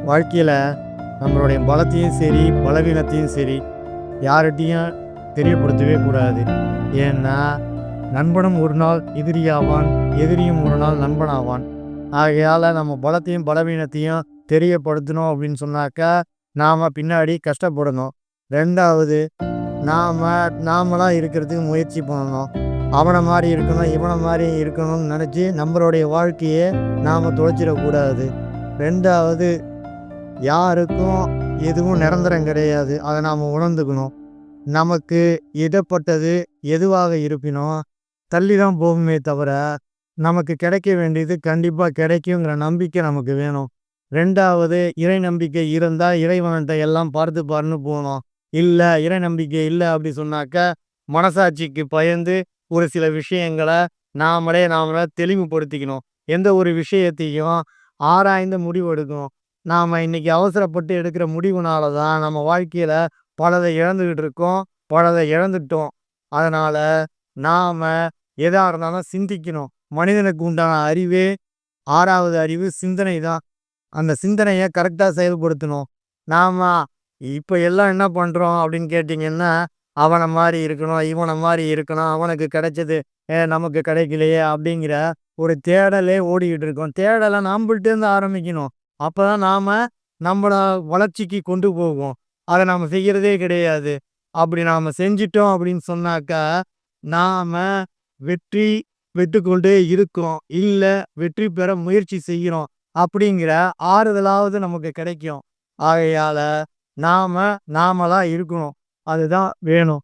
வாழ்க்கையில் நம்மளுடைய பலத்தையும் சரி பலவீனத்தையும் சரி யார்கிட்டையும் தெரியப்படுத்தவே கூடாது. ஏன்னா நண்பனும் ஒரு நாள் எதிரியாவான், எதிரியும் ஒரு நாள் நண்பனாவான். ஆகையால் நம்ம பலத்தையும் பலவீனத்தையும் தெரியப்படுத்தணும் அப்படின்னு சொன்னாக்கா நாம் பின்னாடி கஷ்டப்படணும். ரெண்டாவது, நாம் நாமளாக இருக்கிறதுக்கு முயற்சி பண்ணணும். அவனை மாதிரி இருக்கணும் இவனை மாதிரி இருக்கணும்னு நினச்சி நம்மளுடைய வாழ்க்கையை நாம் தொலைச்சிடக்கூடாது. ரெண்டாவது, யாருக்கும் எதுவும் நிரந்தரம் கிடையாது. அதை நாம் உணர்ந்துக்கணும். நமக்கு இடப்பட்டது எதுவாக இருப்பினும் தள்ளி தான் போகுமே தவிர, நமக்கு கிடைக்க வேண்டியது கண்டிப்பாக கிடைக்குங்கிற நம்பிக்கை நமக்கு வேணும். ரெண்டாவது, இறை நம்பிக்கை இருந்தால் இறைவன்கிட்ட எல்லாம் பார்த்து பாருன்னு போகணும். இல்லை, இறை நம்பிக்கை இல்லை அப்படி சொன்னாக்கா மனசாட்சிக்கு பயந்து ஒரு சில விஷயங்களை நாமளே தெளிவுபடுத்திக்கணும். எந்த ஒரு விஷயத்தையும் ஆராய்ந்து முடிவு எடுக்கணும். நாம் இன்னைக்கு அவசரப்பட்டு எடுக்கிற முடிவுனால தான் நம்ம வாழ்க்கையில் பலதை இழந்துக்கிட்டு இருக்கோம், பலதை இழந்துட்டோம். அதனால் நாம் எதா இருந்தாலும் சிந்திக்கணும். மனிதனுக்கு உண்டான அறிவே 6வது அறிவு சிந்தனை தான். அந்த சிந்தனையை கரெக்டாக செயல்படுத்தணும். நாம் இப்போ எல்லாம் என்ன பண்ணுறோம் அப்படின்னு கேட்டிங்கன்னா, அவனை மாதிரி இருக்கணும், இவனை மாதிரி இருக்கணும், அவனுக்கு கிடைச்சது நமக்கு கிடைக்கலையே அப்படிங்கிற ஒரு தேடலே ஓடிக்கிட்டு இருக்கோம். தேடலை நம்மள்ட்டேருந்து ஆரம்பிக்கணும். அப்போ தான் நாம் நம்மள வளர்ச்சிக்கு கொண்டு போவோம். அதை நாம் செய்கிறதே கிடையாது. அப்படி நாம் செஞ்சிட்டோம் அப்படின்னு சொன்னாக்கா நாம் வெற்றி பெற்றுக்கொண்டே இருக்கிறோம், இல்லை வெற்றி பெற முயற்சி செய்கிறோம் அப்படிங்கிற ஆறுதலாவது நமக்கு கிடைக்கும். ஆகையால் நாம நாமளா இருக்கணும். அதுதான் வேணும்.